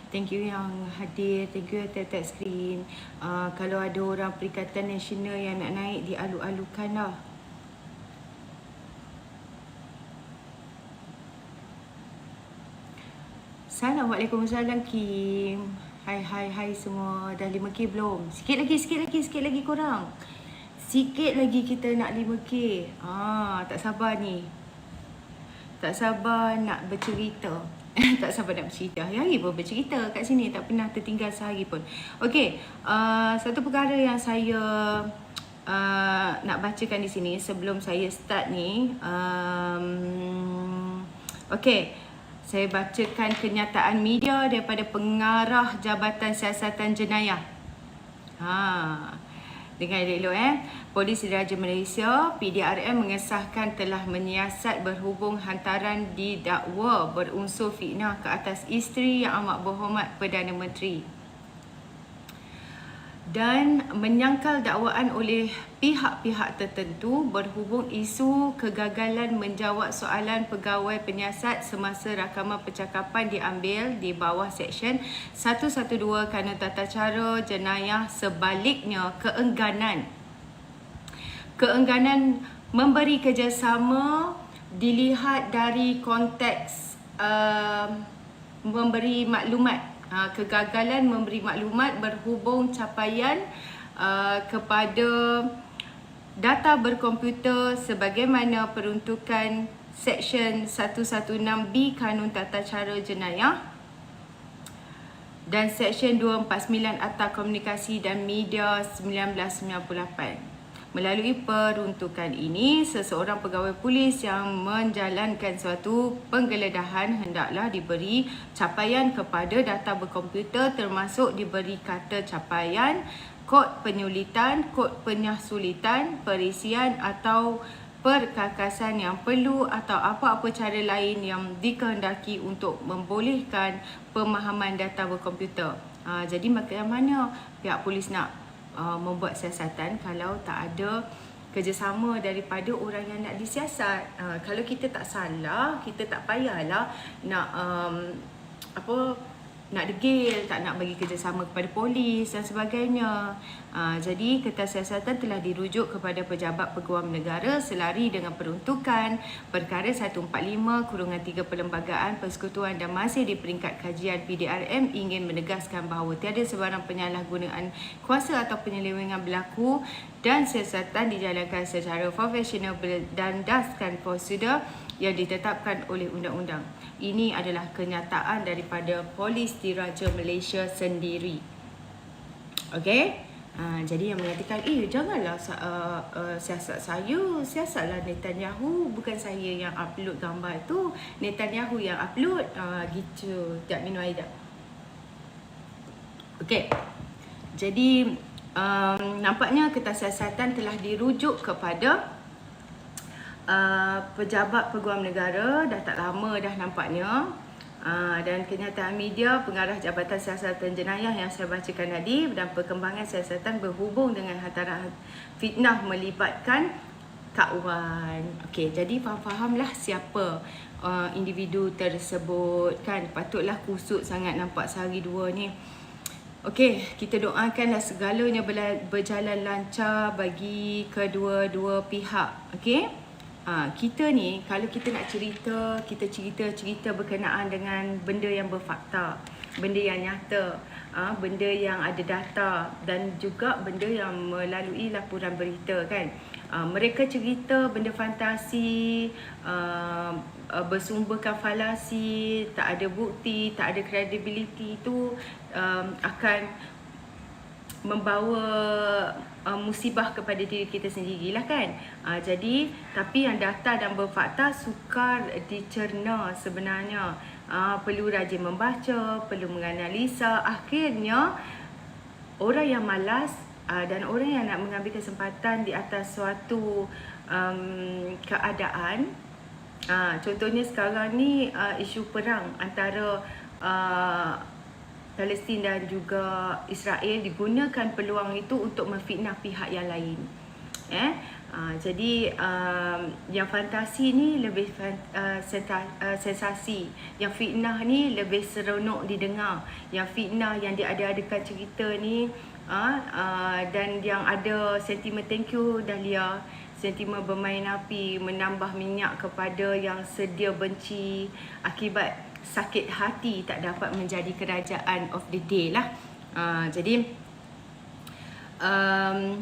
Thank you yang hadir. Thank you yang tap screen. Kalau ada orang Perikatan Nasional yang nak naik, dialu-alukan lah. Assalamualaikum Kim. Hai semua. Dah 5K belum? Sikit lagi korang. Sikit lagi kita nak 5K. Tak sabar ni. Tak sabar nak bercerita. Tak sabar nak bercerita. Hari pun bercerita kat sini. Tak pernah tertinggal sehari pun. Okey. Satu perkara yang saya nak bacakan di sini sebelum saya start ni. Okey. Saya bacakan kenyataan media daripada pengarah Jabatan Siasatan Jenayah. Dengar elok Polis Diraja Malaysia PDRM mengesahkan telah menyiasat berhubung hantaran didakwa berunsur fitnah ke atas isteri Yang Amat Berhormat Perdana Menteri dan menyangkal dakwaan oleh pihak-pihak tertentu berhubung isu kegagalan menjawab soalan pegawai penyiasat semasa rakaman percakapan diambil di bawah Seksyen 112 Kanun Tata Cara Jenayah. Sebaliknya, keengganan memberi kerjasama dilihat dari konteks memberi maklumat. Kegagalan memberi maklumat berhubung capaian kepada data berkomputer sebagaimana peruntukan Seksyen 116B Kanun Tata Cara Jenayah dan Seksyen 249 Akta Komunikasi dan Media 1998. Melalui peruntukan ini, seseorang pegawai polis yang menjalankan suatu penggeledahan hendaklah diberi capaian kepada data berkomputer termasuk diberi kata capaian, kod penyulitan, kod penyahsulitan, perisian atau perkakasan yang perlu atau apa-apa cara lain yang dikehendaki untuk membolehkan pemahaman data berkomputer. Jadi bagaimana pihak polis nak membuat siasatan kalau tak ada kerjasama daripada orang yang nak disiasat? Kalau kita tak salah, kita tak payahlah nak nak degil, tak nak bagi kerjasama kepada polis dan sebagainya. Jadi Kertas Siasatan telah dirujuk kepada Pejabat Peguam Negara selari dengan peruntukan perkara 145/3 Perlembagaan Persekutuan dan masih di peringkat kajian PDRM ingin menegaskan bahawa tiada sebarang penyalahgunaan kuasa atau penyelewengan berlaku dan siasatan dijalankan secara profesional berdasarkan prosedur yang ditetapkan oleh undang-undang. Ini adalah kenyataan daripada Polis Diraja Malaysia sendiri. Okey? Jadi yang mengatakan, janganlah siasat saya, siasatlah Netanyahu, bukan saya yang upload gambar tu, Netanyahu yang upload. Gitu. Tak minum air dah. Okey. Jadi nampaknya Kertas Siasatan telah dirujuk kepada Pejabat Peguam Negara dah tak lama dah nampaknya. Dan kenyataan media pengarah Jabatan Siasatan Jenayah yang saya bacakan tadi dan perkembangan siasatan berhubung dengan hantaran fitnah melibatkan kawan. Okey, jadi fahamlah siapa individu tersebut kan. Patutlah kusut sangat nampak sehari dua ni. Okey, kita doakanlah segalanya berjalan lancar bagi kedua-dua pihak. Okey. Kita ni kalau kita nak cerita, kita cerita berkenaan dengan benda yang berfakta, benda yang nyata, benda yang ada data dan juga benda yang melalui laporan berita kan. Mereka cerita benda fantasi, bersumberkan falasi, tak ada bukti, tak ada kredibiliti, itu akan membawa musibah kepada diri kita sendirilah kan. Jadi tapi yang data dan berfakta sukar dicerna sebenarnya. Perlu rajin membaca, perlu menganalisa. Akhirnya orang yang malas dan orang yang nak mengambil kesempatan di atas suatu keadaan, contohnya sekarang ni isu perang antara Palestin dan juga Israel, digunakan peluang itu untuk memfitnah pihak yang lain. Jadi yang fantasi ni lebih sensasi. Yang fitnah ni lebih seronok didengar. Yang fitnah yang diada-adakan cerita ni dan yang ada sentimen thank you Dahlia, sentimen bermain api, menambah minyak kepada yang sedia benci akibat sakit hati tak dapat menjadi kerajaan of the day lah. Jadi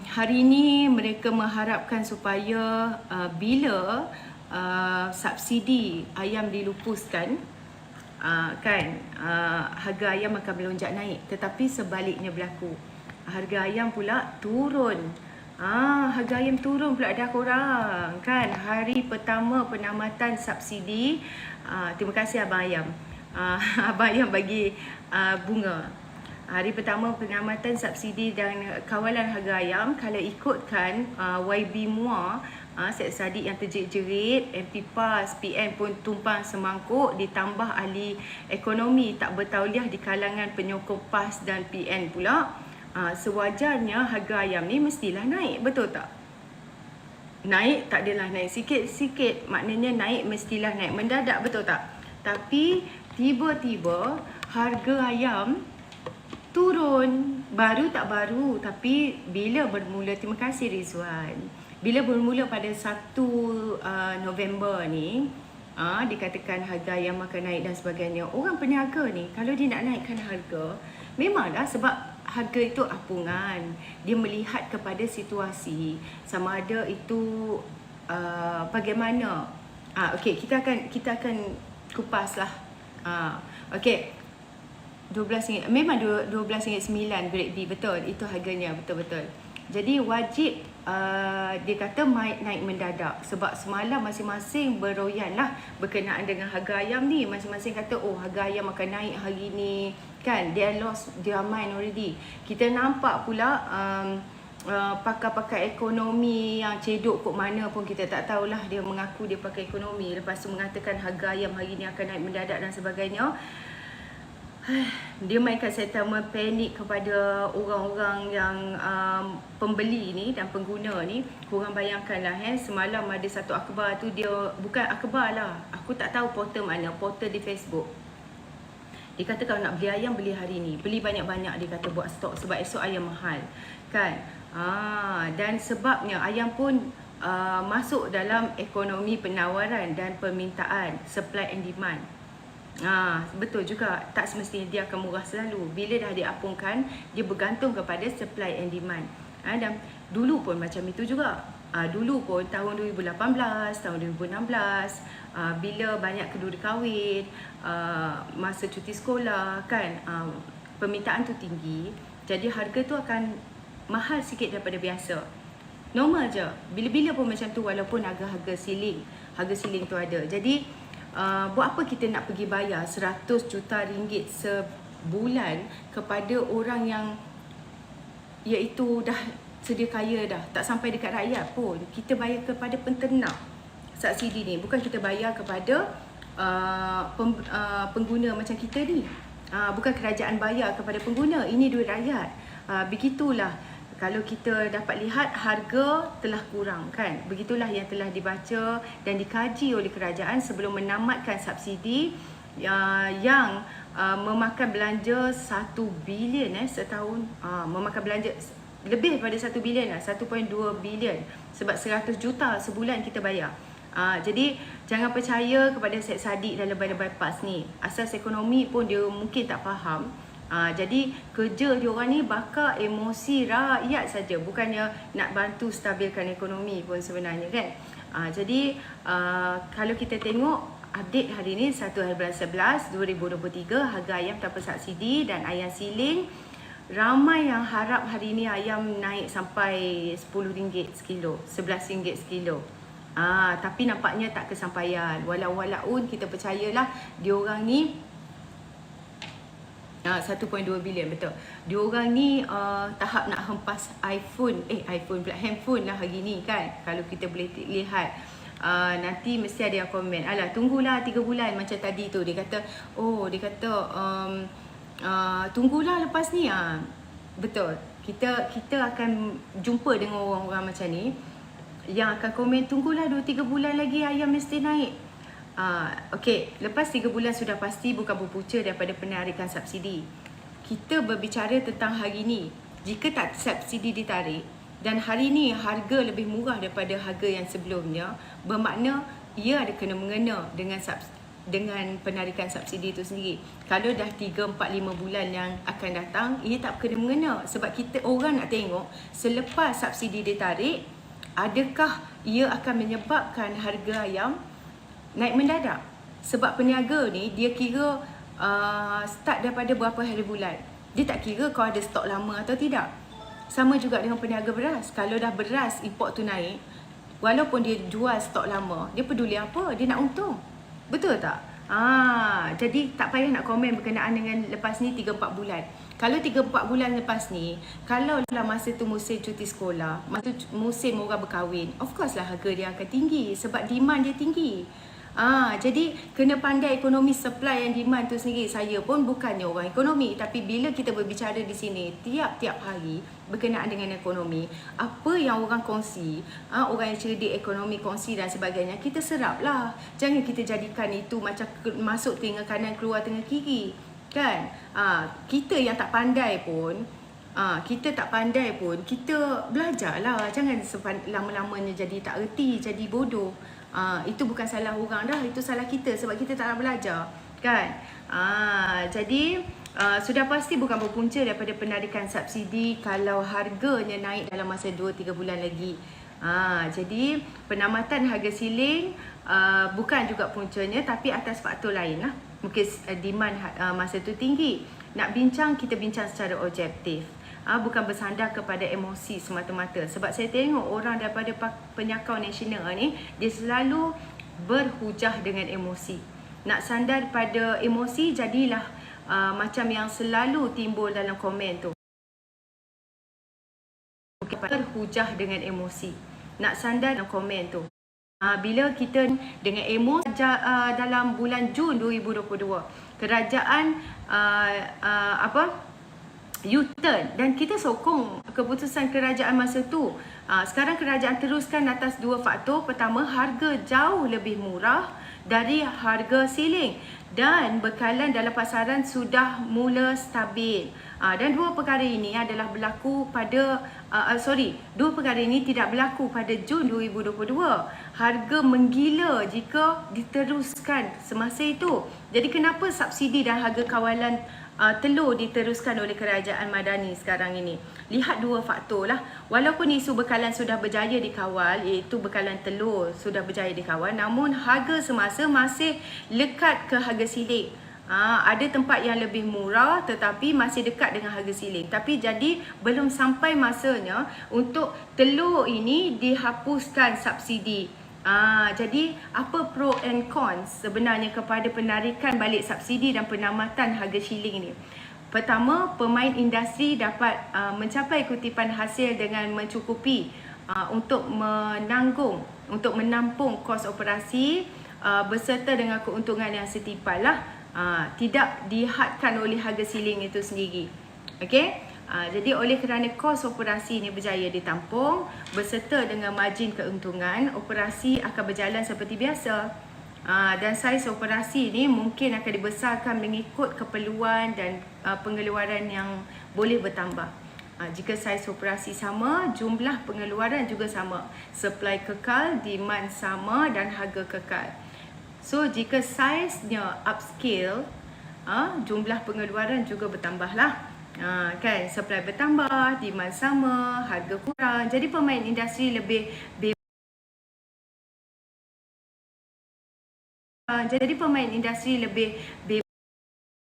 hari ini mereka mengharapkan supaya bila subsidi ayam dilupuskan, harga ayam akan melonjak naik. Tetapi sebaliknya berlaku, harga ayam pula turun. Harga ayam turun pula dah korang kan. Hari pertama penamatan subsidi, terima kasih Abang Ayam. Abang Ayam bagi bunga. Hari pertama pengamatan subsidi dan kawalan harga ayam, kalau ikutkan YB MUA, Syed Saddiq yang terjerit-jerit, MP PAS, PN pun tumpang semangkuk, ditambah ahli ekonomi tak bertauliah di kalangan penyokong PAS dan PN pula, sewajarnya harga ayam ni mestilah naik, betul tak? Naik tak adalah naik sikit-sikit, maknanya naik mestilah naik mendadak, betul tak? Tapi tiba-tiba harga ayam turun. Baru tak baru, tapi bila bermula, terima kasih Rizwan, bila bermula pada 1 November ni, dikatakan harga ayam akan naik dan sebagainya. Orang peniaga ni, kalau dia nak naikkan harga, memanglah sebab harga itu apungan. Dia melihat kepada situasi, sama ada itu bagaimana. Okey, kita akan kupas lah. Okey, RM12, memang RM12.9 grade B, betul, itu harganya, betul-betul. Jadi wajib dia kata naik mendadak sebab semalam masing-masing beroyan lah berkenaan dengan harga ayam ni. Masing-masing kata harga ayam akan naik hari ni kan, they lost their mind already. Kita nampak pula pakar-pakar ekonomi yang cedok kok mana pun kita tak tahulah, dia mengaku dia pakai ekonomi, lepas tu mengatakan harga ayam hari ni akan naik mendadak dan sebagainya. Dia mainkan sentimen panik kepada orang-orang yang pembeli ni dan pengguna ni. Korang bayangkanlah, semalam ada satu akhbar tu, dia bukan akhbar lah, aku tak tahu portal mana, portal di Facebook. Dia kata kalau nak beli ayam, beli hari ni, beli banyak-banyak, dia kata buat stok sebab esok ayam mahal kan. Dan sebabnya ayam pun masuk dalam ekonomi penawaran dan permintaan, supply and demand. Betul juga, tak semestinya dia akan murah selalu. Bila dah diapungkan, dia bergantung kepada supply and demand. Dan dulu pun macam itu juga. Dulu pun tahun 2018, tahun 2016, bila banyak keduri kahwin, masa cuti sekolah kan, permintaan tu tinggi, jadi harga tu akan mahal sikit daripada biasa. Normal je, bila-bila pun macam tu, walaupun harga ceiling tu ada. Jadi buat apa kita nak pergi bayar 100 juta ringgit sebulan kepada orang yang iaitu dah sedia kaya dah, tak sampai dekat rakyat pun. Kita bayar kepada penternak subsidi ni, bukan kita bayar kepada pengguna macam kita ni. Bukan kerajaan bayar kepada pengguna, ini duit rakyat. Begitulah. Kalau kita dapat lihat, harga telah kurang kan. Begitulah yang telah dibaca dan dikaji oleh kerajaan sebelum menamatkan subsidi yang memakan belanja 1 bilion setahun. Memakan belanja lebih daripada 1 bilion lah, 1.2 bilion. Sebab 100 juta sebulan kita bayar. Jadi jangan percaya kepada Syed Saddiq dan lebay-lebay PAS ni. Asas ekonomi pun dia mungkin tak faham. Jadi kerja diorang ni bakar emosi rakyat saja, bukannya nak bantu stabilkan ekonomi pun sebenarnya kan. Jadi kalau kita tengok update hari ni 1/11/2023, harga ayam tanpa subsidi dan ayam siling, ramai yang harap hari ni ayam naik sampai RM10 sekilo, RM11 sekilo. Tapi nampaknya tak kesampaian. Walau-walaupun kita percayalah diorang ni 1.2 bilion, betul. Diorang ni tahap nak hempas iPhone pula, handphone lah hari ni kan. Kalau kita boleh lihat, nanti mesti ada yang komen, alah tunggulah 3 bulan macam tadi tu. Dia kata, tunggulah lepas ni. Betul, kita akan jumpa dengan orang-orang macam ni. yang akan komen, tunggulah 2-3 bulan lagi ayam mesti naik. Okey, lepas 3 bulan sudah pasti bukan berpunca daripada penarikan subsidi. Kita berbicara tentang hari ini. Jika tak subsidi ditarik dan hari ini harga lebih murah daripada harga yang sebelumnya, bermakna ia ada kena mengena dengan penarikan subsidi itu sendiri. Kalau dah 3, 4, 5 bulan yang akan datang, ia tak kena mengena. Sebab kita orang nak tengok selepas subsidi ditarik, adakah ia akan menyebabkan harga ayam naik mendadak. Sebab peniaga ni dia kira start daripada berapa hari bulan. Dia tak kira kau ada stok lama atau tidak. Sama juga dengan peniaga beras. Kalau dah beras import tu naik, walaupun dia jual stok lama, dia peduli apa? Dia nak untung. Betul tak? Jadi tak payah nak komen berkenaan dengan lepas ni 3-4 bulan. Kalau 3-4 bulan lepas ni, kalau lah masa tu musim cuti sekolah, masa tu musim orang berkahwin, of course lah harga dia akan tinggi sebab demand dia tinggi. Jadi kena pandai ekonomi supply and demand tu sendiri. Saya pun bukannya orang ekonomi, tapi bila kita berbicara di sini tiap-tiap hari berkenaan dengan ekonomi, apa yang orang kongsi, orang yang cerdik ekonomi kongsi dan sebagainya, kita serap lah. Jangan kita jadikan itu macam masuk tengah kanan keluar tengah kiri, kan? Kita yang tak pandai pun, kita belajarlah. Jangan lama-lamanya jadi tak erti, jadi bodoh. Itu bukan salah orang dah, itu salah kita sebab kita tak nak belajar, kan? Jadi sudah pasti bukan berpunca daripada penarikan subsidi kalau harganya naik dalam masa 2-3 bulan lagi. Jadi penamatan harga siling bukan juga puncanya, tapi atas faktor lain lah. Mungkin demand masa tu tinggi. Nak bincang, kita bincang secara objektif. Bukan bersandar kepada emosi semata-mata. Sebab saya tengok orang daripada penyakau nasional ni, dia selalu berhujah dengan emosi. Nak sandar pada emosi, jadilah macam yang selalu timbul dalam komen tu. Berhujah dengan emosi. Nak sandar dalam komen tu. Bila kita dengan emosi dalam bulan Jun 2022, kerajaan U-turn dan kita sokong keputusan kerajaan masa tu. Sekarang kerajaan teruskan atas 2 faktor. Pertama, harga jauh lebih murah dari harga siling dan bekalan dalam pasaran sudah mula stabil. Dan dua perkara ini adalah berlaku pada dua perkara ini tidak berlaku pada Jun 2022. Harga menggila jika diteruskan semasa itu. Jadi kenapa subsidi dan harga kawalan telur diteruskan oleh kerajaan Madani sekarang ini? Lihat 2 faktor lah. Walaupun isu bekalan sudah berjaya dikawal, iaitu bekalan telur sudah berjaya dikawal, namun harga semasa masih lekat ke harga siling. Ada tempat yang lebih murah tetapi masih dekat dengan harga siling. Tapi jadi belum sampai masanya untuk telur ini dihapuskan subsidi. Jadi apa pro and cons sebenarnya kepada penarikan balik subsidi dan penamatan harga shilling ini? Pertama, pemain industri dapat mencapai kutipan hasil dengan mencukupi untuk menampung kos operasi beserta dengan keuntungan yang setimpal lah. Tidak dihadkan oleh harga siling itu sendiri. Okey? Jadi oleh kerana kos operasi ini berjaya ditampung beserta dengan margin keuntungan, operasi akan berjalan seperti biasa. Dan saiz operasi ini mungkin akan dibesarkan mengikut keperluan dan pengeluaran yang boleh bertambah. Jika saiz operasi sama, jumlah pengeluaran juga sama. Supply kekal, demand sama dan harga kekal. So jika saiznya upscale, jumlah pengeluaran juga bertambahlah. Kan, supply bertambah, demand sama, harga kurang. Jadi pemain industri lebih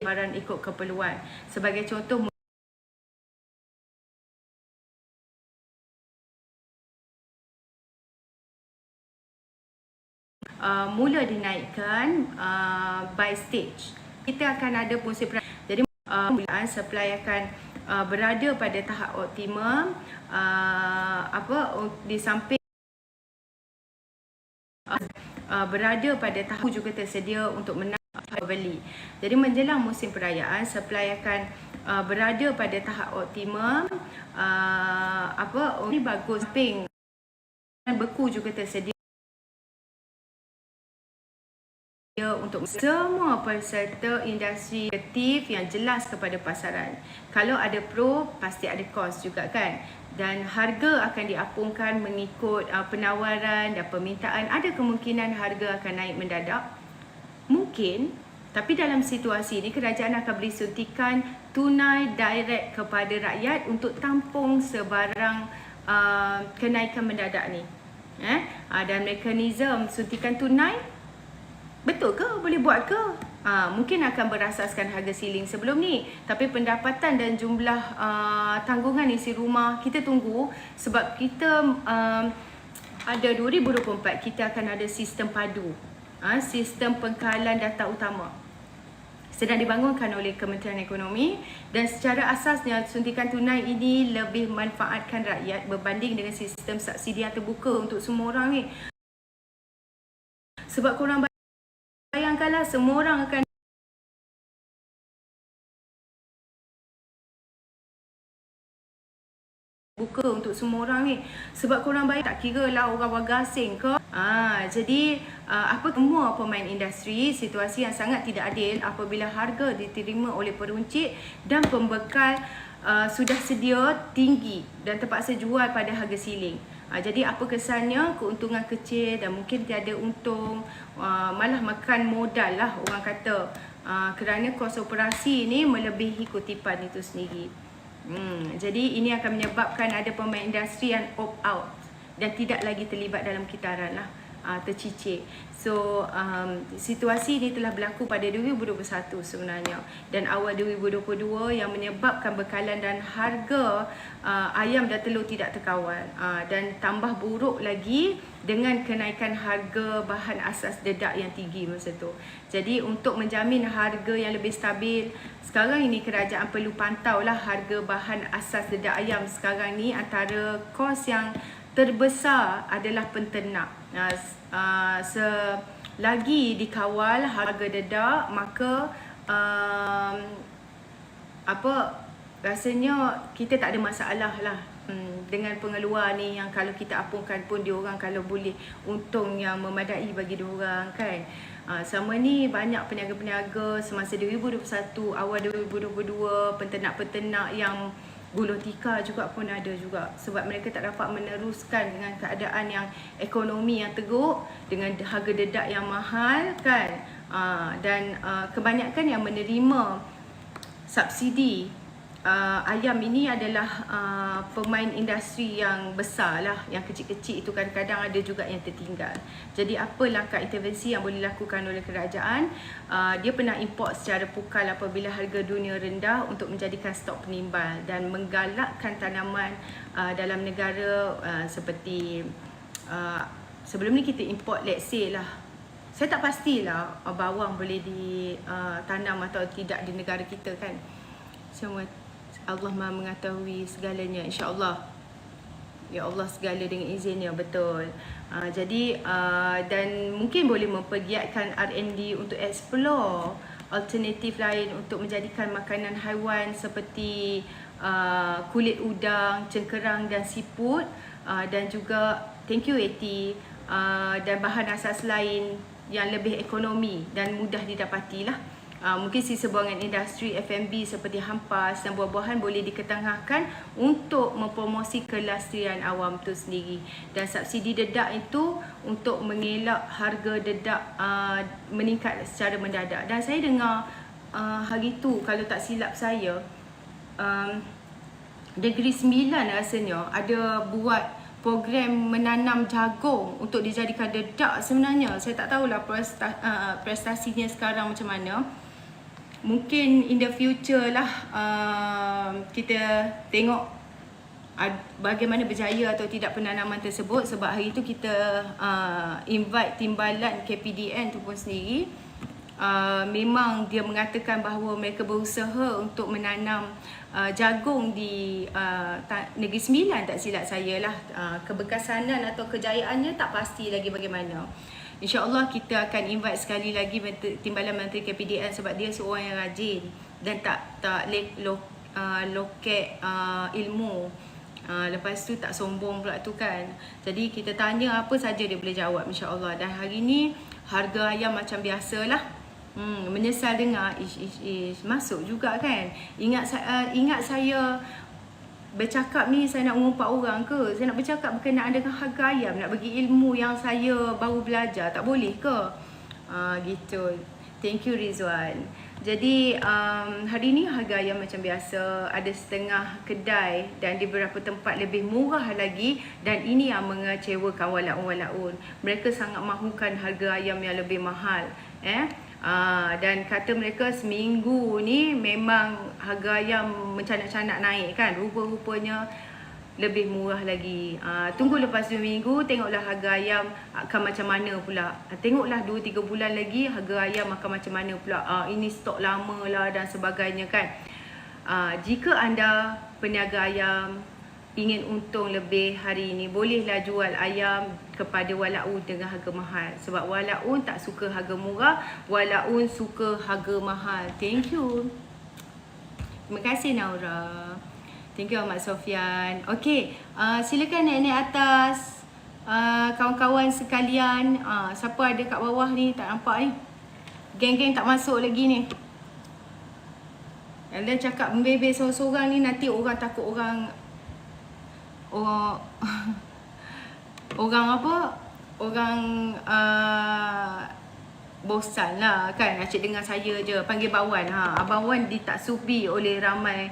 barang ikut keperluan. Sebagai contoh, mula dinaikkan by stage. Kita akan ada musim perayaan. Jadi supply akan berada pada tahap optimum di samping berada pada tahap juga tersedia untuk beli. Jadi menjelang musim perayaan, supply akan berada pada tahap optimum ini bagus samping beku juga tersedia untuk semua peserta industri kreatif yang jelas kepada pasaran. Kalau ada pro, pasti ada kos juga kan. Dan harga akan diapungkan mengikut penawaran dan permintaan. Ada kemungkinan harga akan naik mendadak. Mungkin, tapi dalam situasi ini kerajaan akan beri suntikan tunai direct kepada rakyat untuk tampung sebarang kenaikan mendadak ni. Dan mekanisme suntikan tunai, betul ke? Boleh buat ke? Mungkin akan berasaskan harga siling sebelum ni. Tapi pendapatan dan jumlah tanggungan isi rumah kita tunggu. Sebab kita ada 2024 kita akan ada sistem padu. Sistem pengkalan data utama sedang dibangunkan oleh Kementerian Ekonomi, dan secara asasnya suntikan tunai ini lebih manfaatkan rakyat berbanding dengan sistem subsidi yang terbuka untuk semua orang ni. Sebab korang bayangkanlah semua orang akan buka untuk semua orang ni. Sebab korang bayar tak kira lah orang warga asing ke. Jadi apa semua pemain industri, situasi yang sangat tidak adil apabila harga diterima oleh peruncit dan pembekal sudah sedia tinggi dan terpaksa jual pada harga siling. Jadi apa kesannya? Keuntungan kecil dan mungkin tiada untung, malah makan modal lah orang kata, kerana kos operasi ni melebihi kutipan itu sendiri. Jadi ini akan menyebabkan ada pemain industri yang opt out dan tidak lagi terlibat dalam kitaran lah, tercicir. So situasi ini telah berlaku pada 2021 sebenarnya dan awal 2022 yang menyebabkan bekalan dan harga ayam dan telur tidak terkawal, dan tambah buruk lagi dengan kenaikan harga bahan asas dedak yang tinggi masa tu. Jadi untuk menjamin harga yang lebih stabil, sekarang ini kerajaan perlu pantau lah harga bahan asas dedak ayam sekarang ni. Antara kos yang terbesar adalah penternak. Selagi dikawal harga dedak, maka rasanya kita tak ada masalah lah dengan pengeluar ni, yang kalau kita apungkan pun diorang kalau boleh untung yang memadai bagi diorang kan. Selama ni banyak peniaga-peniaga semasa 2021, awal 2022, peternak-peternak yang gulung tikar juga pun ada juga, sebab mereka tak dapat meneruskan dengan keadaan yang ekonomi yang teruk dengan harga dedak yang mahal kan. Dan kebanyakan yang menerima subsidi ayam ini adalah pemain industri yang besar lah. Yang kecil-kecil itu kadang-kadang ada juga yang tertinggal. Jadi apa langkah intervensi yang boleh dilakukan oleh kerajaan? Dia pernah import secara pukal apabila harga dunia rendah untuk menjadikan stok penimbal dan menggalakkan tanaman dalam negara, seperti sebelum ni kita import, let's say lah, saya tak pastilah bawang boleh ditanam atau tidak di negara kita kan. Semua Allah Maha mengetahui segalanya, insya-Allah. Ya Allah, segala dengan izinnya, betul. Jadi dan mungkin boleh mempergiatkan R&D untuk explore alternatif lain untuk menjadikan makanan haiwan seperti kulit udang, cengkerang dan siput, dan juga thank you Eti, dan bahan asas lain yang lebih ekonomi dan mudah didapati lah. Mungkin sisa buangan industri F&B seperti hampas dan buah-buahan boleh diketengahkan untuk mempromosi kelestarian awam tu sendiri. Dan subsidi dedak itu untuk mengelak harga dedak meningkat secara mendadak. Dan saya dengar hari tu, kalau tak silap saya, Negeri Sembilan rasanya ada buat program menanam jagung untuk dijadikan dedak sebenarnya. Saya tak tahulah prestasinya sekarang macam mana. Mungkin in the future lah kita tengok bagaimana berjaya atau tidak penanaman tersebut. Sebab hari itu kita invite timbalan KPDN tu pun sendiri. Memang dia mengatakan bahawa mereka berusaha untuk menanam jagung di Negeri Sembilan, tak silap saya lah. Kebekasanan atau kejayaannya tak pasti lagi bagaimana. InsyaAllah kita akan invite sekali lagi Timbalan Menteri KPDN, sebab dia seorang yang rajin dan tak loket ilmu Lepas tu tak sombong pula tu kan. Jadi kita tanya apa saja dia boleh jawab, insya-Allah. Dan hari ni harga ayam macam biasalah. Menyesal dengar ish masuk juga kan. Ingat saya bercakap ni saya nak mengumpat orang ke? Saya nak bercakap berkenaan dengan harga ayam, nak bagi ilmu yang saya baru belajar, tak boleh ke? Gitu. Thank you Rizwan. Jadi hari ni harga ayam macam biasa, ada setengah kedai dan di beberapa tempat lebih murah lagi, dan ini yang mengecewakan walaun-walaun. Mereka sangat mahukan harga ayam yang lebih mahal. Dan kata mereka seminggu ni memang harga ayam mencanak-canak naik kan. Rupa-rupanya lebih murah lagi. Tunggu lepas 2 minggu, tengoklah harga ayam akan macam mana pula. Tengoklah 2-3 bulan lagi harga ayam akan macam mana pula. Ini stok lama lah dan sebagainya kan. Jika anda peniaga ayam ingin untung lebih hari ini, bolehlah jual ayam kepada walaun dengan harga mahal. Sebab walaun tak suka harga murah, walaun suka harga mahal. Thank you. Terima kasih Naura. Thank you Ahmad Sofian. Okey, silakan naik-naik atas. Kawan-kawan sekalian, siapa ada kat bawah ni tak nampak ni? Geng-geng tak masuk lagi ni. Anda cakap membebel seorang-seorang ni, nanti orang takut orang bosan lah kan, asyik dengar saya je. Panggil Abang Wan. Abang Wan ditaksubi oleh ramai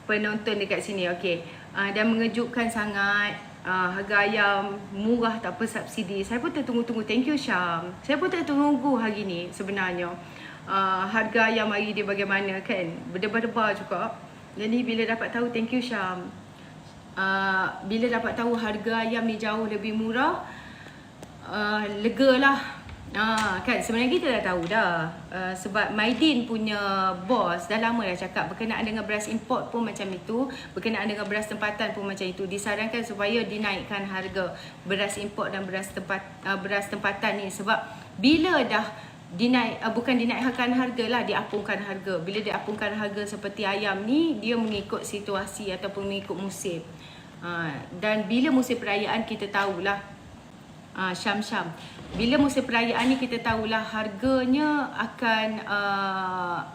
penonton dekat sini. Okey. Dan mengejutkan sangat. Harga ayam murah tak apa subsidi. Saya pun tertunggu-tunggu. Thank you Syam. Saya pun tertunggu hari ni sebenarnya. Harga ayam hari dia bagaimana kan. Berdebar-debar juga. Jadi bila dapat tahu, thank you Syam. Bila dapat tahu harga ayam ni jauh lebih murah, lega lah. Kan sebenarnya kita dah tahu dah. Sebab Maidin punya bos dah lama dah cakap berkenaan dengan beras import pun macam itu, berkenaan dengan beras tempatan pun macam itu. Disarankan supaya dinaikkan harga beras import dan beras tempatan ni. Sebab bila dah bukan dinaikkan harga lah, diapungkan harga. Bila diapungkan harga seperti ayam ni, dia mengikut situasi ataupun mengikut musim. Dan bila musim perayaan kita tahulah, Syam. Bila musim perayaan ni kita tahulah harganya akan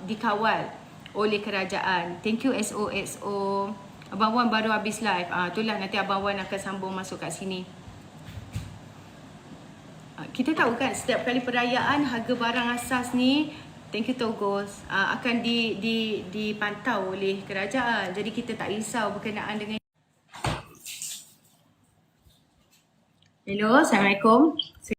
dikawal oleh kerajaan. Thank you SOXO. Abang Wan baru habis live. Itulah nanti Abang Wan akan sambung masuk kat sini. Kita tahu kan setiap kali perayaan harga barang asas ni, thank you Togos, akan dipantau oleh kerajaan. Jadi kita tak risau berkenaan dengan. Hello, Assalamualaikum.